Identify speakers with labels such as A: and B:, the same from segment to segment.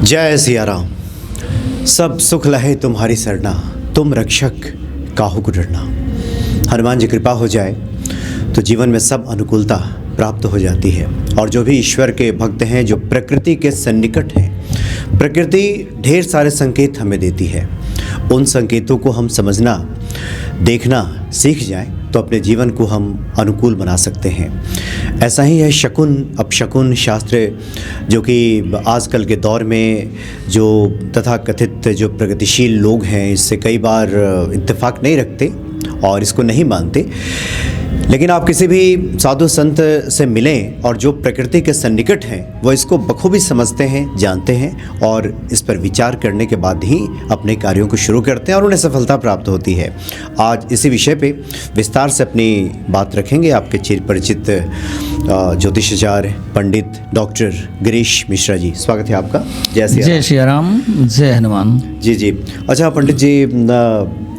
A: जय सिया राम। सब सुख लहे तुम्हारी सरना, तुम रक्षक काहू को डरना। हनुमान जी कृपा हो जाए तो जीवन में सब अनुकूलता प्राप्त हो जाती है। और जो भी ईश्वर के भक्त हैं, जो प्रकृति के सन्निकट हैं, प्रकृति ढेर सारे संकेत हमें देती है। उन संकेतों को हम समझना, देखना सीख जाएं तो अपने जीवन को हम अनुकूल बना सकते हैं। ऐसा ही है शकुन अपशकुन शास्त्र, जो कि आजकल के दौर में जो तथाकथित जो प्रगतिशील लोग हैं, इससे कई बार इत्तेफाक नहीं रखते और इसको नहीं मानते। लेकिन आप किसी भी साधु संत से मिलें और जो प्रकृति के सन्निकट हैं, वो इसको बखूबी समझते हैं, जानते हैं और इस पर विचार करने के बाद ही अपने कार्यों को शुरू करते हैं और उन्हें सफलता प्राप्त होती है। आज इसी विषय पे विस्तार से अपनी बात रखेंगे आपके चिर परिचित ज्योतिषाचार्य पंडित डॉक्टर गिरीश मिश्रा जी। स्वागत है आपका। जय
B: श्री राम, जय हनुमान।
A: जी। अच्छा पंडित जी,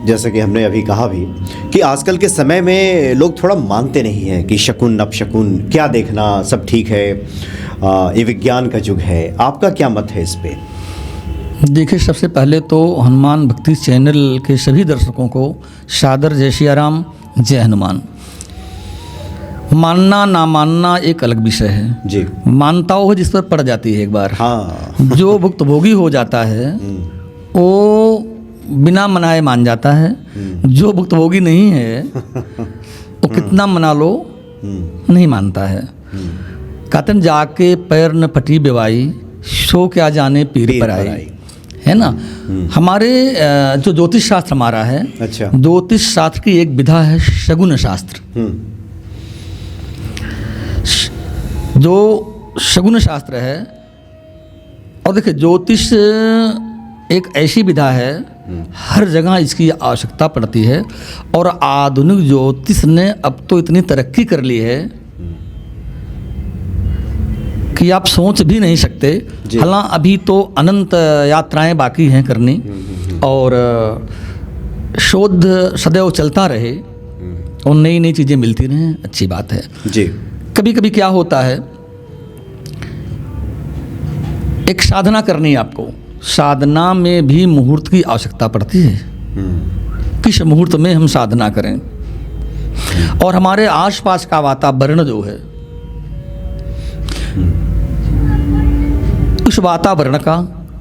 A: जैसा कि हमने अभी कहा भी कि आजकल के समय में लोग थोड़ा मानते नहीं हैं कि शकुन अपशकुन क्या देखना, सब ठीक है, ये विज्ञान का युग है। आपका क्या मत है इस पे?
B: देखिए, सबसे पहले तो हनुमान भक्ति चैनल के सभी दर्शकों को सादर जय श्री राम, जय हनुमान। मानना ना मानना एक अलग विषय है
A: जी।
B: मानता हो जिस पर पड़ जाती है एक बार।
A: हाँ।
B: जो भुक्तभोगी हो जाता है वो बिना मनाए मान जाता है। जो भुक्तभोगी नहीं है वो कितना मना लो नहीं मानता है। कहते हैं जाके पैर न फटी बेवाई, सो क्या जाने पीर पर आई, है ना। हमारे जो ज्योतिष शास्त्र हमारा है,
A: अच्छा,
B: ज्योतिष शास्त्र की एक विधा है शगुन शास्त्र। जो शगुन शास्त्र है, और देखिए ज्योतिष एक ऐसी विधा है, हर जगह इसकी आवश्यकता पड़ती है। और आधुनिक ज्योतिष ने अब तो इतनी तरक्की कर ली है कि आप सोच भी नहीं सकते। हालांकि अभी तो अनंत यात्राएं बाकी हैं करनी, और शोध सदैव चलता रहे और नई नई चीज़ें मिलती रहें, अच्छी बात है
A: जी।
B: कभी कभी क्या होता है, एक साधना करनी है आपको, साधना में भी मुहूर्त की आवश्यकता पड़ती है। किस मुहूर्त में हम साधना करें, और हमारे आसपास का वातावरण जो है, उस वातावरण का,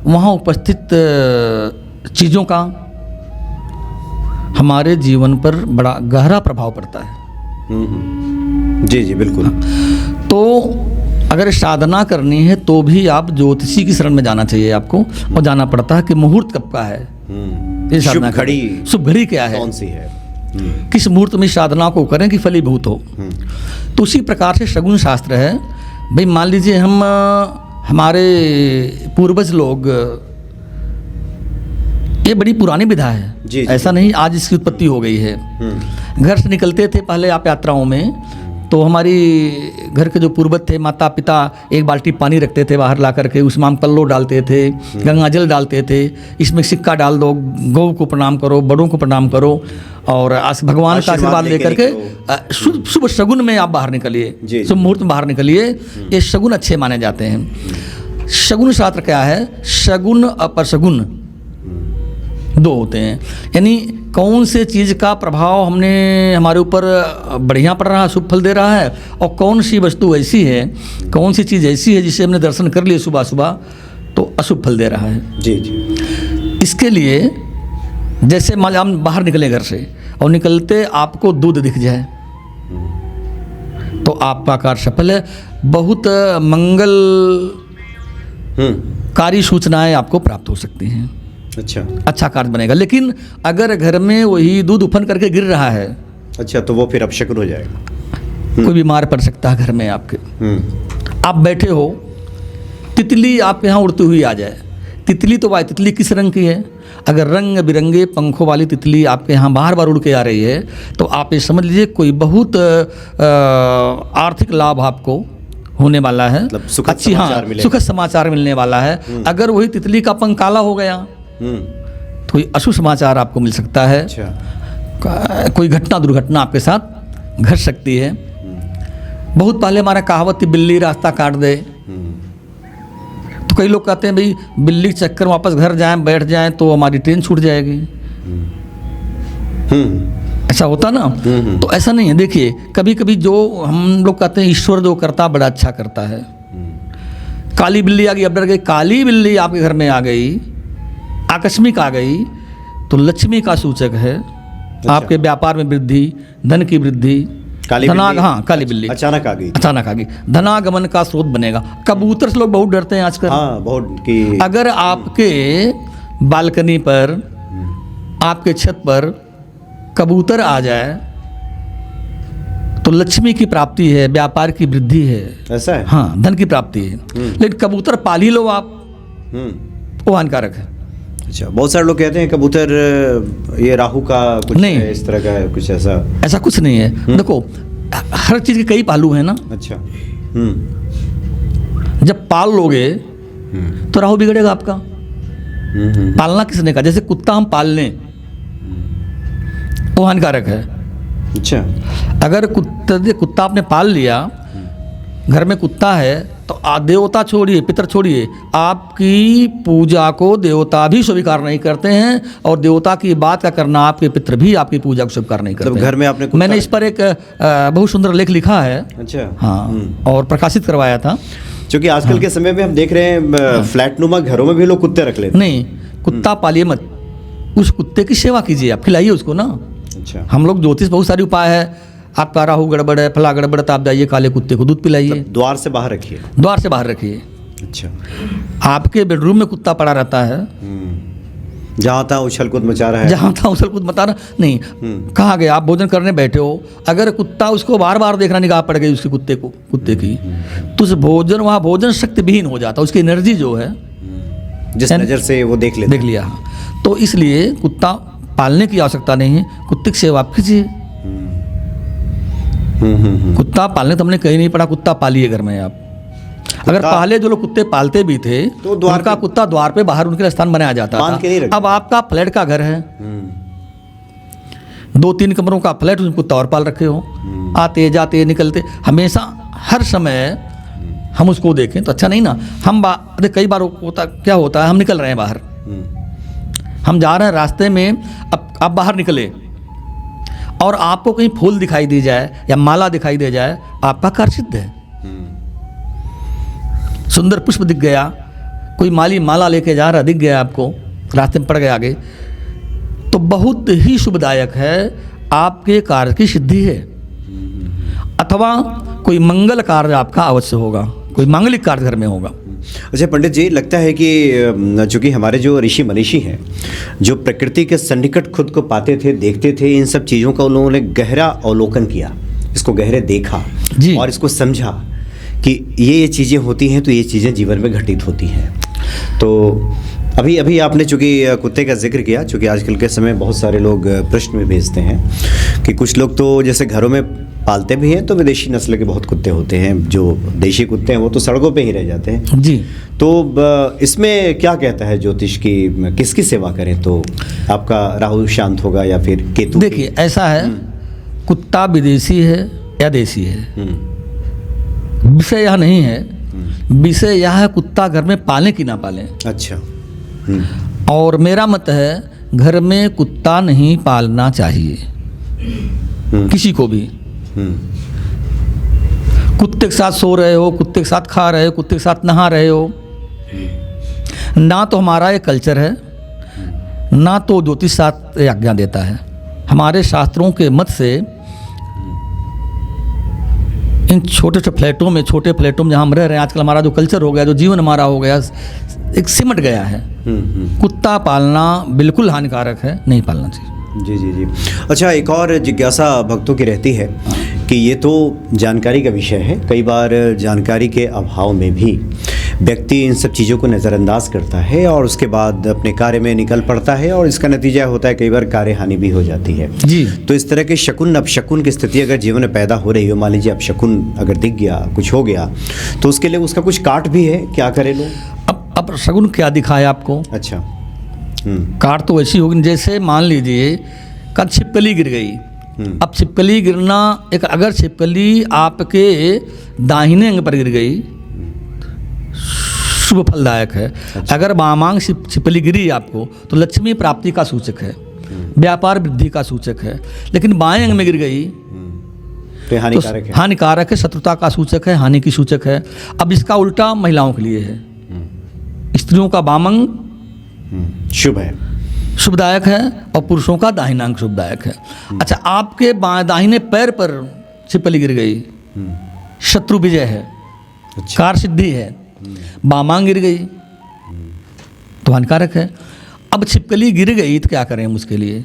B: वहाँ उपस्थित चीज़ों का हमारे जीवन पर बड़ा गहरा प्रभाव पड़ता है।
A: जी बिल्कुल।
B: तो अगर साधना करनी है तो भी आप ज्योतिषी की शरण में जाना चाहिए आपको, और जाना पड़ता है कि मुहूर्त कब का है,
A: शुभ
B: घड़ी क्या है,
A: कौन सी है,
B: किस मुहूर्त में साधना को करें कि फलीभूत हो। तो उसी प्रकार से शगुन शास्त्र है। भाई मान लीजिए हम हमारे पूर्वज लोग, ये बड़ी पुरानी विधा है जी। ऐसा नहीं आज इसकी उत्पत्ति हो गई है। घर से निकलते थे पहले आप यात्राओं में, तो हमारी घर के जो पूर्वज थे, माता पिता, एक बाल्टी पानी रखते थे बाहर ला करके, उसमें हम पल्लो डालते थे, गंगा जल डालते थे, इसमें सिक्का डाल दो, गौ को प्रणाम करो, बड़ों को प्रणाम करो, और भगवान का आशीर्वाद लेकर के शुभ शगुन में आप बाहर निकलिए, शुभ मुहूर्त में बाहर निकलिए। ये शगुन अच्छे माने जाते हैं। शगुन शास्त्र क्या है, शगुन अपशगुन दो होते हैं। यानी कौन से चीज़ का प्रभाव हमारे ऊपर बढ़िया पड़ रहा है, शुभ फल दे रहा है, और कौन सी वस्तु ऐसी है, कौन सी चीज़ ऐसी है जिसे हमने दर्शन कर लिए सुबह सुबह तो अशुभ फल दे रहा है। जी। इसके लिए जैसे मान हम बाहर निकले घर से, और निकलते आपको दूध दिख जाए तो आपका कार्य सफल है। बहुत मंगलकारी सूचनाएं आपको प्राप्त हो सकती हैं। अच्छा कार्य बनेगा। लेकिन अगर घर में वही दूध उफन करके गिर रहा है,
A: अच्छा, तो वो फिर अपशकुन हो जाएगा।
B: कोई बीमार पड़ सकता है घर में आपके। आप बैठे हो, तितली आपके यहाँ उड़ती हुई आ जाए। तितली तो भाई तितली किस रंग की है? अगर रंग बिरंगे पंखों वाली तितली आपके यहाँ बार बार उड़ के आ रही है, तो आप ये समझ लीजिए कोई बहुत आर्थिक लाभ आपको होने वाला है,
A: मतलब
B: सुखद समाचार मिलने वाला है। अगर वही तितली का पंख काला हो गया तो कोई अशुभ समाचार आपको मिल सकता है। कोई घटना दुर्घटना आपके साथ घट सकती है। बहुत पहले हमारा कहावत थी, बिल्ली रास्ता काट दे, तो कई लोग कहते हैं भाई बिल्ली के चक्कर में वापस घर जाएं बैठ जाएं तो हमारी ट्रेन छूट जाएगी। ऐसा होता ना। तो ऐसा नहीं है। देखिए कभी कभी जो हम लोग कहते हैं ईश्वर जो करता बड़ा अच्छा करता है। काली बिल्ली आ गई, अब डर गई, काली बिल्ली आपके घर में आ गई, आकस्मिक आ गई, तो लक्ष्मी का सूचक है। अच्छा। आपके व्यापार में वृद्धि, धन की वृद्धि, हाँ काली बिल्ली
A: अचानक आ गई,
B: धनागमन का स्रोत बनेगा। कबूतर से लोग बहुत डरते हैं आजकल।
A: हाँ, बहुत कि
B: अगर आपके बालकनी पर, आपके छत पर कबूतर आ जाए तो लक्ष्मी की प्राप्ति है, व्यापार की वृद्धि है।
A: ऐसा है?
B: हाँ, धन की प्राप्ति है। लेकिन कबूतर पाल ही लो आप, वो हानिकारक है।
A: अच्छा, बहुत सारे लोग कहते हैं कबूतर ये राहु का कुछ नहीं, इस तरह का कुछ ऐसा
B: कुछ नहीं है। देखो हर चीज के कई पहलू हैं ना।
A: अच्छा।
B: जब पाल लोगे तो राहु बिगड़ेगा आपका। पालना किसने कहा? जैसे कुत्ता हम पाल लें वो हानिकारक है।
A: अच्छा।
B: अगर कुत्ता आपने पाल लिया, घर में कुत्ता है, तो देवता छोड़िए, पितर छोड़िए, आपकी पूजा को देवता भी स्वीकार नहीं करते हैं, और देवता की बात का करना आपके पितर भी आपकी पूजा को स्वीकार नहीं करते।
A: घर में आपने
B: मैंने इस पर एक बहुत सुंदर लेख लिखा है।
A: अच्छा।
B: हाँ, और प्रकाशित करवाया था।
A: क्योंकि आजकल के समय में हम देख रहे हैं फ्लैट नुमा घरों में भी लोग कुत्ते रख लेते हैं।
B: नहीं, कुत्ता पालिए मत, उस कुत्ते की सेवा कीजिए, आप खिलाइए उसको ना।
A: अच्छा।
B: हम लोग ज्योतिष बहुत सारी उपाय है। आपका राहु गड़बड़ है, फला गड़बड़ है, तो आप जाइए काले कुत्ते को दूध पिलाइए।
A: द्वार से बाहर रखिए।
B: द्वार से बाहर रखिए।
A: अच्छा।
B: आपके बेडरूम में कुत्ता पड़ा रहता है,
A: जहाँ था उछल कूद मचा रहा है,
B: जहाँ था उछल कूद मचा रहा नहीं, कहाँ गए आप? भोजन करने बैठे हो, अगर कुत्ता उसको बार बार देखना, निगाह पड़ गई उसके कुत्ते की, तो उस भोजन, वहाँ भोजन शक्तिहीन हो जाता, उसकी एनर्जी जो है
A: जिस नज़र से वो देख
B: लिया। तो इसलिए कुत्ता पालने की आवश्यकता नहीं है, कुत्ते की सेवा आप कीजिए। कुत्ता पालने तो हमने कहीं नहीं पढ़ा, कुत्ता पालिए घर में आप। अगर पहले जो लोग कुत्ते पालते भी थे तो उनका कुत्ता द्वार पे बाहर उनके स्थान बनाया जाता था। अब आपका फ्लैट का घर है, 2-3 कमरों का फ्लैट, उसमें कुत्ता और पाल रखे हो, आते जाते निकलते, हमेशा हर समय हम उसको देखें तो अच्छा नहीं ना। हम कई बार क्या होता है, हम निकल रहे हैं बाहर, हम जा रहे हैं रास्ते में, अब आप बाहर निकले और आपको कहीं फूल दिखाई दी जाए या माला दिखाई दे जाए, आपका कार्य सिद्ध है। सुंदर पुष्प दिख गया, कोई माली माला लेके जा रहा दिख गया आपको, रास्ते में पड़ गया आगे, तो बहुत ही शुभदायक है, आपके कार्य की सिद्धि है। अथवा कोई मंगल कार्य आपका अवश्य होगा, कोई मांगलिक कार्य घर में होगा।
A: अच्छा पंडित जी, लगता है कि चूँकि हमारे जो ऋषि मनीषी हैं, जो प्रकृति के सन्निकट खुद को पाते थे, देखते थे, इन सब चीज़ों का उन्होंने गहरा अवलोकन किया, इसको गहरे देखा और इसको समझा कि ये चीज़ें होती हैं तो ये चीज़ें जीवन में घटित होती हैं। तो अभी आपने चूँकि कुत्ते का जिक्र किया, चूँकि आजकल के समय बहुत सारे लोग प्रश्न में भेजते हैं कि कुछ लोग तो जैसे घरों में पालते भी हैं तो विदेशी नस्ल के बहुत कुत्ते होते हैं, जो देशी कुत्ते हैं वो तो सड़कों पे ही रह जाते हैं
B: जी।
A: तो इसमें क्या कहता है ज्योतिष की, किसकी सेवा करें तो आपका राहु शांत होगा या फिर केतु?
B: देखिए ऐसा है, कुत्ता विदेशी है या देशी है, विषय यह नहीं है, विषय यह है कुत्ता घर में पालें कि ना पालें।
A: अच्छा।
B: और मेरा मत है घर में कुत्ता नहीं पालना चाहिए किसी को भी। कुत्ते के साथ सो रहे हो, कुत्ते के साथ खा रहे हो, कुत्ते के साथ नहा रहे हो, ना तो हमारा ये कल्चर है, ना तो ज्योतिष शास्त्र आज्ञा देता है। हमारे शास्त्रों के मत से इन छोटे फ्लैटों में जहाँ हम रह रहे हैं, आजकल हमारा जो कल्चर हो गया, जो जीवन हमारा हो गया, एक सिमट गया है। कुत्ता पालना बिल्कुल हानिकारक है, नहीं पालना चाहिए।
A: जी। अच्छा, एक और जिज्ञासा भक्तों की रहती है कि ये तो जानकारी का विषय है, कई बार जानकारी के अभाव में भी व्यक्ति इन सब चीज़ों को नज़रअंदाज करता है और उसके बाद अपने कार्य में निकल पड़ता है और इसका नतीजा होता है कई बार कार्य हानि भी हो जाती है
B: जी।
A: तो इस तरह के शकुन अपशकुन की स्थिति अगर जीवन में पैदा हो रही हो, मान लीजिए अपशकुन अगर दिख गया, कुछ हो गया, तो उसके लिए उसका कुछ काट भी है, क्या करें लोग?
B: अब शकुन क्या दिखाया आपको?
A: अच्छा।
B: काट तो ऐसी होगी, जैसे मान लीजिए कल छिपकली गिर गई। अब छिपकली गिरना, अगर छिपकली आपके दाहिने अंग पर गिर गई, शुभ फलदायक है। अगर वामांग छिपली गिरी आपको तो लक्ष्मी प्राप्ति का सूचक है, व्यापार वृद्धि का सूचक है। लेकिन बाएं अंग में गिर गई
A: तो हानिकारक है,
B: हानिकारक है, शत्रुता का सूचक है, हानि की सूचक है। अब इसका उल्टा महिलाओं के लिए है। स्त्रियों का वामंग
A: शुभ है,
B: शुभदायक है, और पुरुषों का दाहिनांग शुभदायक है। अच्छा, आपके दाहिने पैर पर छिपली गिर गई, शत्रु विजय है, कार सिद्धि है। बामांग गिर गई तो हानिकारक है। अब छिपकली गिर गई तो क्या करें हम उसके लिए?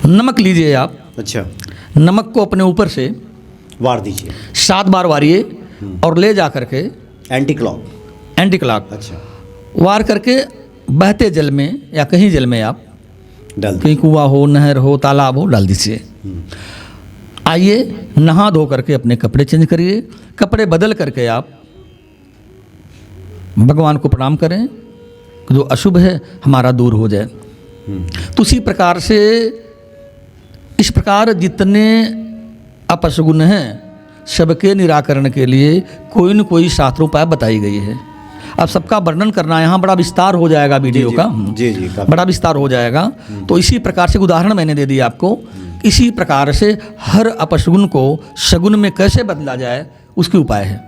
B: नमक लीजिए आप।
A: अच्छा,
B: नमक को अपने ऊपर से
A: वार दीजिए,
B: 7 बार वारिए और ले जा करके
A: एंटी क्लॉक।
B: अच्छा, वार करके बहते जल में या कहीं जल में आप
A: डाल,
B: कहीं कुआं हो, नहर हो, तालाब हो, डाल दीजिए। आइए, नहा धो करके अपने कपड़े चेंज करिए, कपड़े बदल करके आप भगवान को प्रणाम करें, जो अशुभ है हमारा दूर हो जाए। तो उसी प्रकार से इस प्रकार जितने अपशगुन हैं सबके निराकरण के लिए कोई न कोई शास्त्रोपाय बताई गई है। अब सबका वर्णन करना यहाँ बड़ा विस्तार हो जाएगा वीडियो का,
A: जी,
B: बड़ा विस्तार हो जाएगा। तो इसी प्रकार से उदाहरण मैंने दे दिया आपको। इसी प्रकार से हर अपशगुन को शगुन में कैसे बदला जाए उसके उपाय है।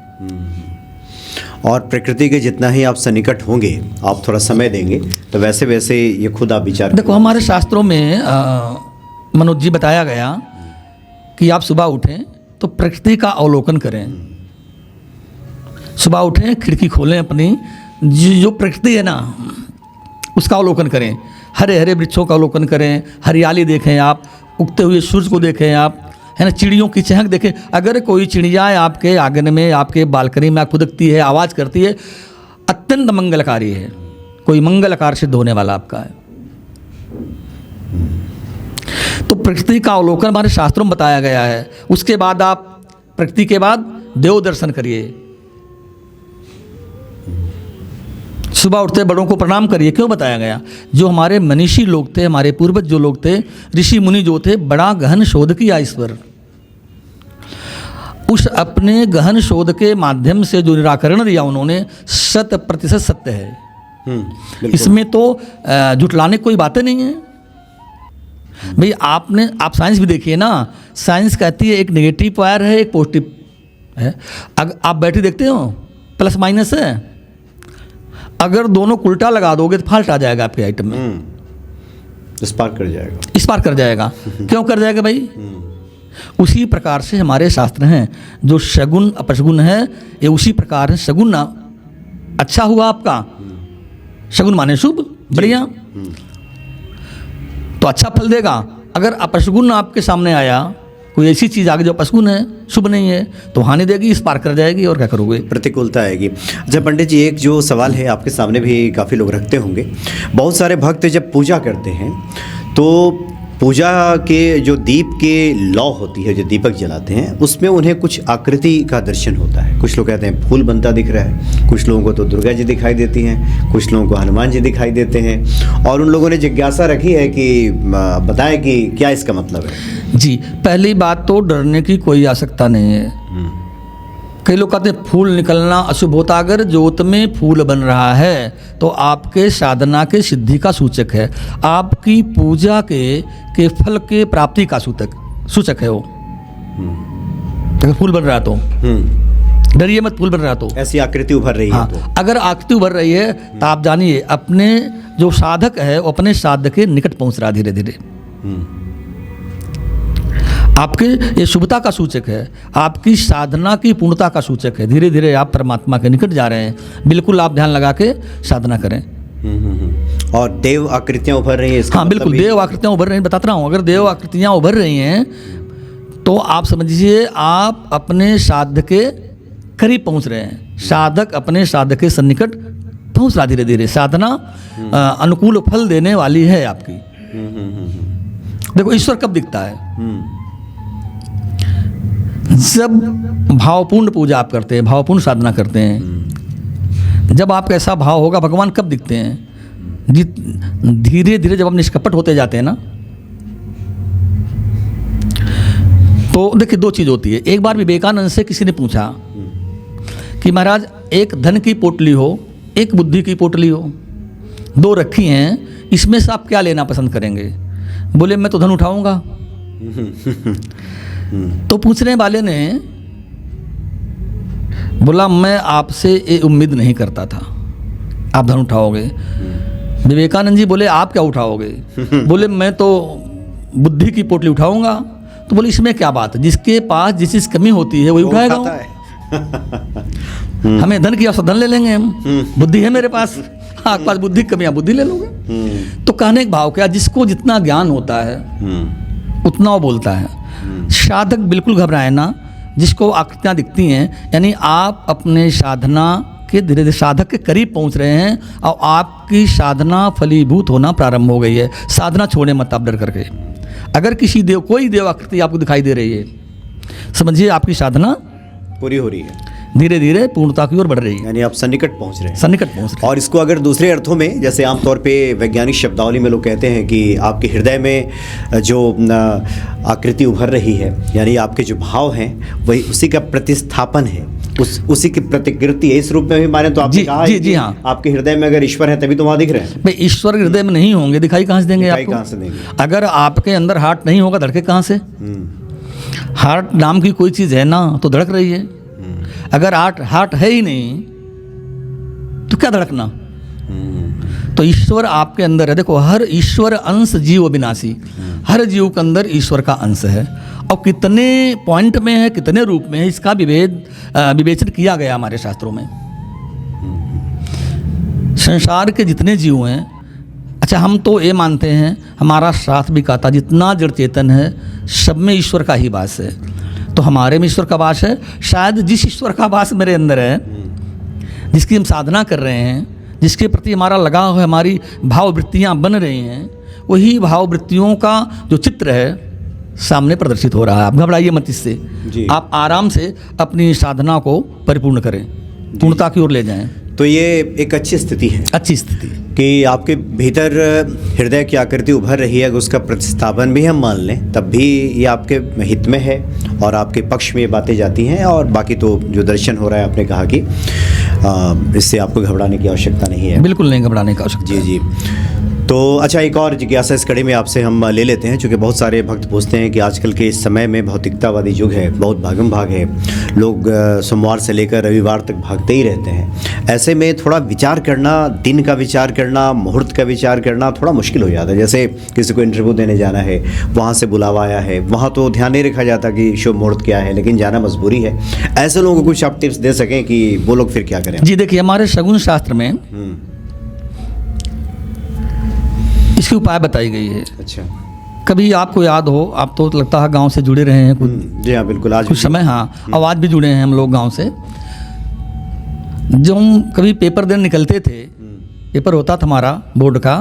A: और प्रकृति के जितना ही आप सन्निकट होंगे, आप थोड़ा समय देंगे तो वैसे वैसे ये खुद आप विचार
B: देखो, हमारे शास्त्रों में मनोज जी बताया गया कि आप सुबह उठें तो प्रकृति का अवलोकन करें। सुबह उठें, खिड़की खोलें अपनी, जो प्रकृति है ना उसका अवलोकन करें। हरे हरे वृक्षों का अवलोकन करें, हरियाली देखें आप, उगते हुए सूरज को देखें आप, है ना, चिड़ियों की चहक देखें। अगर कोई चिड़िया आपके आंगन में, आपके बालकनी में खुदकती है, आवाज़ करती है, अत्यंत मंगलकारी है, कोई मंगल कार्य सिद्ध होने वाला आपका है। तो प्रकृति का अवलोकन हमारे शास्त्रों में बताया गया है। उसके बाद आप प्रकृति के बाद देव दर्शन करिए। सुबह उठते बड़ों को प्रणाम करिए। क्यों बताया गया? जो हमारे मनीषी लोग थे, हमारे पूर्वज जो लोग थे, ऋषि मुनि जो थे, बड़ा गहन शोध किया ईश्वर। उस अपने गहन शोध के माध्यम से जो निराकरण दिया उन्होंने 100% सत्य है। इसमें तो जुटलाने कोई बातें नहीं है भाई। आप साइंस भी देखिए ना, साइंस कहती है एक नेगेटिव वायर है, एक पॉजिटिव है। अगर आप बैटरी देखते हो, प्लस माइनस है, अगर दोनों उल्टा लगा दोगे तो फाल्ट आ जाएगा आपके आइटम में,
A: स्पार्क कर जाएगा।
B: क्यों कर जाएगा भाई? उसी प्रकार से हमारे शास्त्र हैं, जो शगुन अपशगुन है ये उसी प्रकार है। शगुन अच्छा हुआ आपका, शगुन माने शुभ, बढ़िया, तो अच्छा फल देगा। अगर अपशगुन आपके सामने आया, कोई ऐसी चीज़ आगे जो अपशगुन है, शुभ नहीं है, तो हानि देगी, इस पार कर जाएगी, और क्या करोगे?
A: प्रतिकूलता आएगी। अच्छा पंडित जी, एक जो सवाल है आपके सामने भी काफ़ी लोग रखते होंगे। बहुत सारे भक्त जब पूजा करते हैं तो पूजा के जो दीप के लौ होती है, जो दीपक जलाते हैं, उसमें उन्हें कुछ आकृति का दर्शन होता है। कुछ लोग कहते हैं फूल बनता दिख रहा है, कुछ लोगों को तो दुर्गा जी दिखाई देती हैं, कुछ लोगों को हनुमान जी दिखाई देते हैं। और उन लोगों ने जिज्ञासा रखी है कि बताएं कि क्या इसका मतलब है।
B: जी, पहली बात तो डरने की कोई आवश्यकता नहीं है। कई लोग कहते हैं फूल निकलना अशुभ होता। अगर जोत में फूल बन रहा है तो आपके साधना के सिद्धि का सूचक है, आपकी पूजा के फल के प्राप्ति का सूचक है वो। अगर फूल बन रहा है तो डरिए मत, फूल बन रहा तो,
A: ऐसी आकृति उभर रही है तो। अगर
B: आकृति उभर रही है तो आप जानिए अपने जो साधक है वो अपने साध्य के निकट पहुंच रहा धीरे धीरे। आपके ये शुभता का सूचक है, आपकी साधना की पूर्णता का सूचक है। धीरे धीरे आप परमात्मा के निकट जा रहे हैं। बिल्कुल आप ध्यान लगा के साधना करें।
A: और देव आकृतियाँ उभर रही हैं।
B: हाँ बिल्कुल, देव आकृतियाँ उभर रही हैं, बताता रहा हूँ। अगर देव आकृतियाँ उभर रही हैं तो आप समझिए आप अपने साध्य के करीब पहुँच रहे हैं। साधक अपने साधक के सन्निकट पहुँच रहा धीरे धीरे। साधना अनुकूल फल देने वाली है आपकी। देखो ईश्वर कब दिखता है? जब भावपूर्ण पूजा आप करते हैं, भावपूर्ण साधना करते हैं, जब आपका ऐसा भाव होगा, भगवान कब दिखते हैं? धीरे धीरे जब आप निष्कपट होते जाते हैं ना, तो देखिए दो चीज़ होती है। एक बार विवेकानंद से किसी ने पूछा कि महाराज एक धन की पोटली हो, एक बुद्धि की पोटली हो, दो रखी हैं, इसमें से आप क्या लेना पसंद करेंगे? बोले मैं तो धन उठाऊंगा। तो पूछने वाले ने बोला मैं आपसे ये उम्मीद नहीं करता था आप धन उठाओगे। विवेकानंद जी बोले आप क्या उठाओगे? बोले मैं तो बुद्धि की पोटली उठाऊंगा। तो बोले इसमें क्या बात है, जिसके पास जिस चीज कमी होती है वही उठाएगा। हमें धन की आवश्यकता, धन ले लेंगे हम, बुद्धि है मेरे पास, आपके पास बुद्धि कमी है, बुद्धि ले लोगे। तो कहने का भाव क्या, जिसको जितना ज्ञान होता है उतना वो बोलता है। साधक बिल्कुल घबराए ना, जिसको आकृतियाँ दिखती हैं, यानी आप अपने साधना के धीरे धीरे साधक के करीब पहुंच रहे हैं और आपकी साधना फलीभूत होना प्रारंभ हो गई है। साधना छोड़े मत आप डर करके। अगर किसी कोई देव आकृति आपको दिखाई दे रही है, समझिए आपकी साधना
A: पूरी हो रही है,
B: धीरे धीरे पूर्णता की ओर बढ़ रही है,
A: यानी आप सन्निकट पहुंच रहे हैं।
B: सन्निकट पहुंच रहे हैं।
A: और इसको अगर दूसरे अर्थों में, जैसे आमतौर पे वैज्ञानिक शब्दावली में लोग कहते हैं कि आपके हृदय में जो आकृति उभर रही है, यानी आपके जो भाव हैं वही उसी का प्रतिस्थापन है, उसी की प्रतिकृति है। इस रूप में भी माने तो आपने कहा है कि
B: हाँ,
A: आपके हृदय में अगर ईश्वर है तभी तो वहाँ दिख रहे हैं।
B: भाई ईश्वर हृदय में नहीं होंगे, दिखाई कहाँ से देंगे आपको?
A: कहाँ से देंगे?
B: अगर आपके अंदर हार्ट नहीं होगा, धड़के कहाँ से? हार्ट नाम की कोई चीज़ है ना तो धड़क रही है। अगर हार्ट है ही नहीं तो क्या धड़कना? तो ईश्वर आपके अंदर है। देखो, हर ईश्वर अंश जीव विनाशी, हर जीव के अंदर ईश्वर का अंश है। और कितने पॉइंट में है, कितने रूप में है, इसका विवेचन किया गया हमारे शास्त्रों में। संसार के जितने जीव हैं, अच्छा हम तो ये मानते हैं, हमारा शास्त्र भी कहता जितना जड़ चेतन है सब में ईश्वर का ही वास है। तो हमारे में ईश्वर का वास है। शायद जिस ईश्वर का वास मेरे अंदर है, जिसकी हम साधना कर रहे हैं, जिसके प्रति हमारा लगाव है, हमारी भाव वृत्तियाँ बन रही हैं, वही भाव वृत्तियों का जो चित्र है सामने प्रदर्शित हो रहा है। आप घबराइए मत इससे, आप आराम से अपनी साधना को परिपूर्ण करें, पूर्णता की ओर ले जाएं।
A: तो ये एक अच्छी स्थिति है,
B: अच्छी स्थिति
A: कि आपके भीतर हृदय की आकृति उभर रही है, उसका प्रतिस्थापन भी हम मान लें तब भी ये आपके हित में है और आपके पक्ष में ये बातें जाती हैं। और बाकी तो जो दर्शन हो रहा है, आपने कहा कि इससे आपको घबराने की आवश्यकता नहीं है।
B: बिल्कुल नहीं घबराने की आवश्यकता।
A: जी जी। तो अच्छा, एक और जिज्ञासा इस कड़ी में आपसे हम ले लेते हैं, क्योंकि बहुत सारे भक्त पूछते हैं कि आजकल के इस समय में भौतिकतावादी युग है, बहुत भागम भाग है, लोग सोमवार से लेकर रविवार तक भागते ही रहते हैं। ऐसे में थोड़ा विचार करना, दिन का विचार करना, मुहूर्त का विचार करना थोड़ा मुश्किल हो जाता है। जैसे किसी को इंटरव्यू देने जाना है, वहाँ से बुलावा आया है, वहाँ तो ध्यान नहीं रखा जाता कि शुभ मुहूर्त क्या है, लेकिन जाना मजबूरी है। ऐसे लोगों को कुछ आप टिप्स दे सकें कि वो लोग फिर क्या करें?
B: जी देखिए, हमारे शगुन शास्त्र में इसकी उपाय बताई गई है।
A: अच्छा,
B: कभी आपको याद हो, आप तो लगता है गांव से जुड़े रहे हैं कुछ।
A: जी हाँ, बिल्कुल। आज
B: कुछ समय, हाँ, और आज भी जुड़े हैं हम लोग गांव से। जब हम कभी पेपर देने निकलते थे, पेपर होता था हमारा बोर्ड का,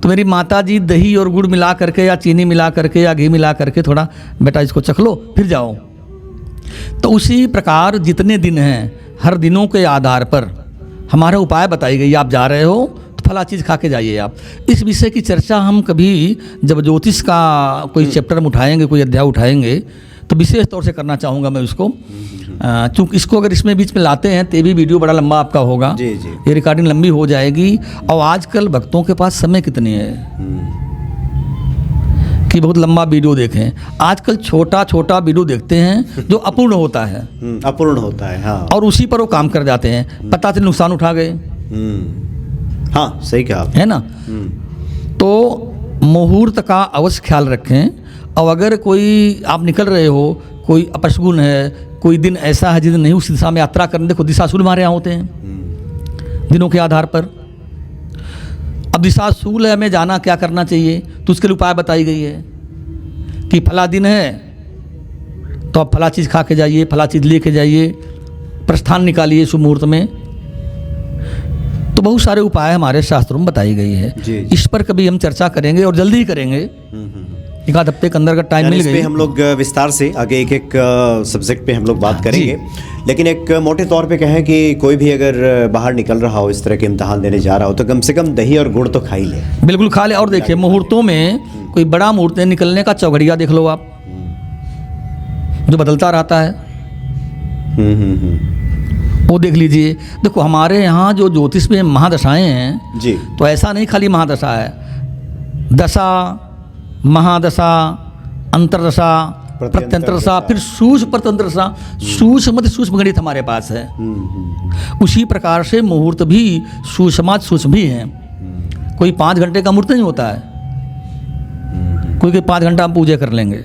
B: तो मेरी माता जी दही और गुड़ मिला करके या चीनी मिला करके या घी मिला करके, थोड़ा बेटा इसको चख लो फिर जाओ। तो उसी प्रकार जितने दिन हैं, हर दिनों के आधार पर हमारा उपाय बताई गई। आप जा रहे हो तो फला चीज़ खा के जाइए आप। इस विषय की चर्चा हम कभी जब ज्योतिष का कोई चैप्टर हम उठाएंगे, कोई अध्याय उठाएंगे, तो विशेष तौर से करना चाहूँगा मैं उसको। चूँकि इसको अगर इसमें बीच में लाते हैं तो ये भी वीडियो बड़ा लंबा आपका होगा।
A: जी जी।
B: ये रिकॉर्डिंग लंबी हो जाएगी। और आजकल भक्तों के पास समय कितनी है कि बहुत लंबा वीडियो देखें। आजकल छोटा छोटा वीडियो देखते हैं जो अपूर्ण होता है,
A: अपूर्ण होता है, हाँ,
B: और उसी पर वो काम कर जाते हैं, पता चले नुकसान उठा गए।
A: हाँ, सही कहा,
B: है ना। तो मुहूर्त का अवश्य ख्याल रखें। और अगर कोई आप निकल रहे हो, कोई अपशगुन है, कोई दिन ऐसा है जिस दिन नहीं उस दिशा में यात्रा करने, देखो दिशाशूल हमारे यहाँ होते हैं दिनों के आधार पर। अब दिशाशूल है, हमें जाना क्या करना चाहिए, तो उसके लिए उपाय बताई गई है कि फला दिन है तो आप फला चीज़ खा के जाइए, फला चीज़ ले के जाइए, प्रस्थान निकालिए शुभ मुहूर्त में। तो बहुत सारे उपाय हमारे शास्त्रों में बताई गई है। इस पर कभी हम चर्चा करेंगे और जल्दी ही करेंगे, एक आध हफ्ते के अंदर का टाइम मिल गई।
A: हम लोग विस्तार से आगे एक एक सब्जेक्ट पे हम लोग बात करेंगे। लेकिन एक मोटे तौर पे कहें कि कोई भी अगर बाहर निकल रहा हो, इस तरह के इम्तिहान देने जा रहा हो, तो कम से कम दही और गुड़ तो खा ही ले।
B: बिल्कुल खा ले। और देखिए, मुहूर्तों में कोई बड़ा मुहूर्त निकलने का चौघड़िया देख लो आप, जो बदलता रहता है। वो देख लीजिए। देखो हमारे यहाँ जो ज्योतिष में महादशाएं हैं
A: जी,
B: तो ऐसा नहीं खाली महादशा है, दशा, महादशा, अंतरदशा, प्रत्यंतरदशा, फिर सूक्ष्म प्रत्यंतरदशा, सूक्ष्म मध्य सूक्ष्म गणित हमारे पास है। उसी प्रकार से मुहूर्त भी सूक्ष्मात सूक्ष्म भी हैं। कोई 5 घंटे का मुहूर्त नहीं होता है, कोई 5 घंटा हम पूजा कर लेंगे।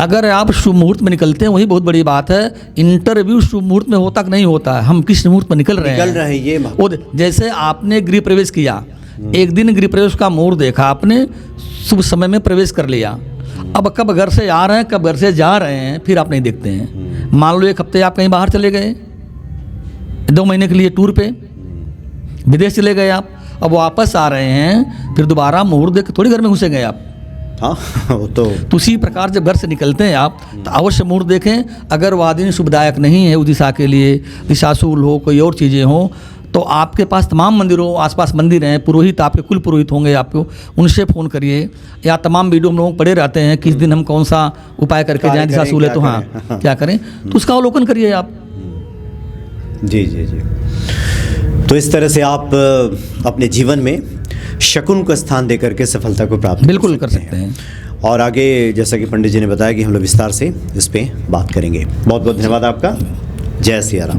B: अगर आप शुभ मुहूर्त में निकलते हैं वही बहुत बड़ी बात है। इंटरव्यू शुभ मुहूर्त में होता कि नहीं होता है, हम किस मुहूर्त में निकल रहे हैं
A: ये
B: वो जैसे आपने गृह प्रवेश किया, एक दिन गृह प्रवेश का मुहूर्त देखा आपने, शुभ समय में प्रवेश कर लिया। अब कब घर से आ रहे हैं कब घर से जा रहे हैं फिर आप नहीं देखते हैं। मान लो 1 हफ्ते आप कहीं बाहर चले गए, 2 महीने के लिए टूर पे विदेश चले गए आप, अब वापस आ रहे हैं फिर दोबारा मुहूर्त देख थोड़ी घर में घुसेंगे आप।
A: हाँ वो तो
B: उसी प्रकार जब घर से निकलते हैं आप तो अवश्य मुहूर्त देखें। अगर वह दिन शुभदायक नहीं है उस दिशा के लिए, दिशाशूल हो, कोई और चीज़ें हों, तो आपके पास तमाम मंदिरों आसपास मंदिर हैं, पुरोहित आपके कुल पुरोहित होंगे, आपको उनसे फ़ोन करिए। या तमाम वीडियो हम लोग पड़े रहते हैं किस दिन हम कौन सा उपाय करके जाएँ, दिशाशूल है तो हाँ क्या करें, तो उसका अवलोकन करिए आप।
A: जी जी जी। तो इस तरह से आप अपने जीवन में शकुन को स्थान देकर के सफलता को प्राप्त
B: बिल्कुल कर सकते हैं।
A: और आगे जैसा कि पंडित जी ने बताया कि हम लोग विस्तार से इस पे बात करेंगे। बहुत बहुत धन्यवाद आपका। जय सिया राम।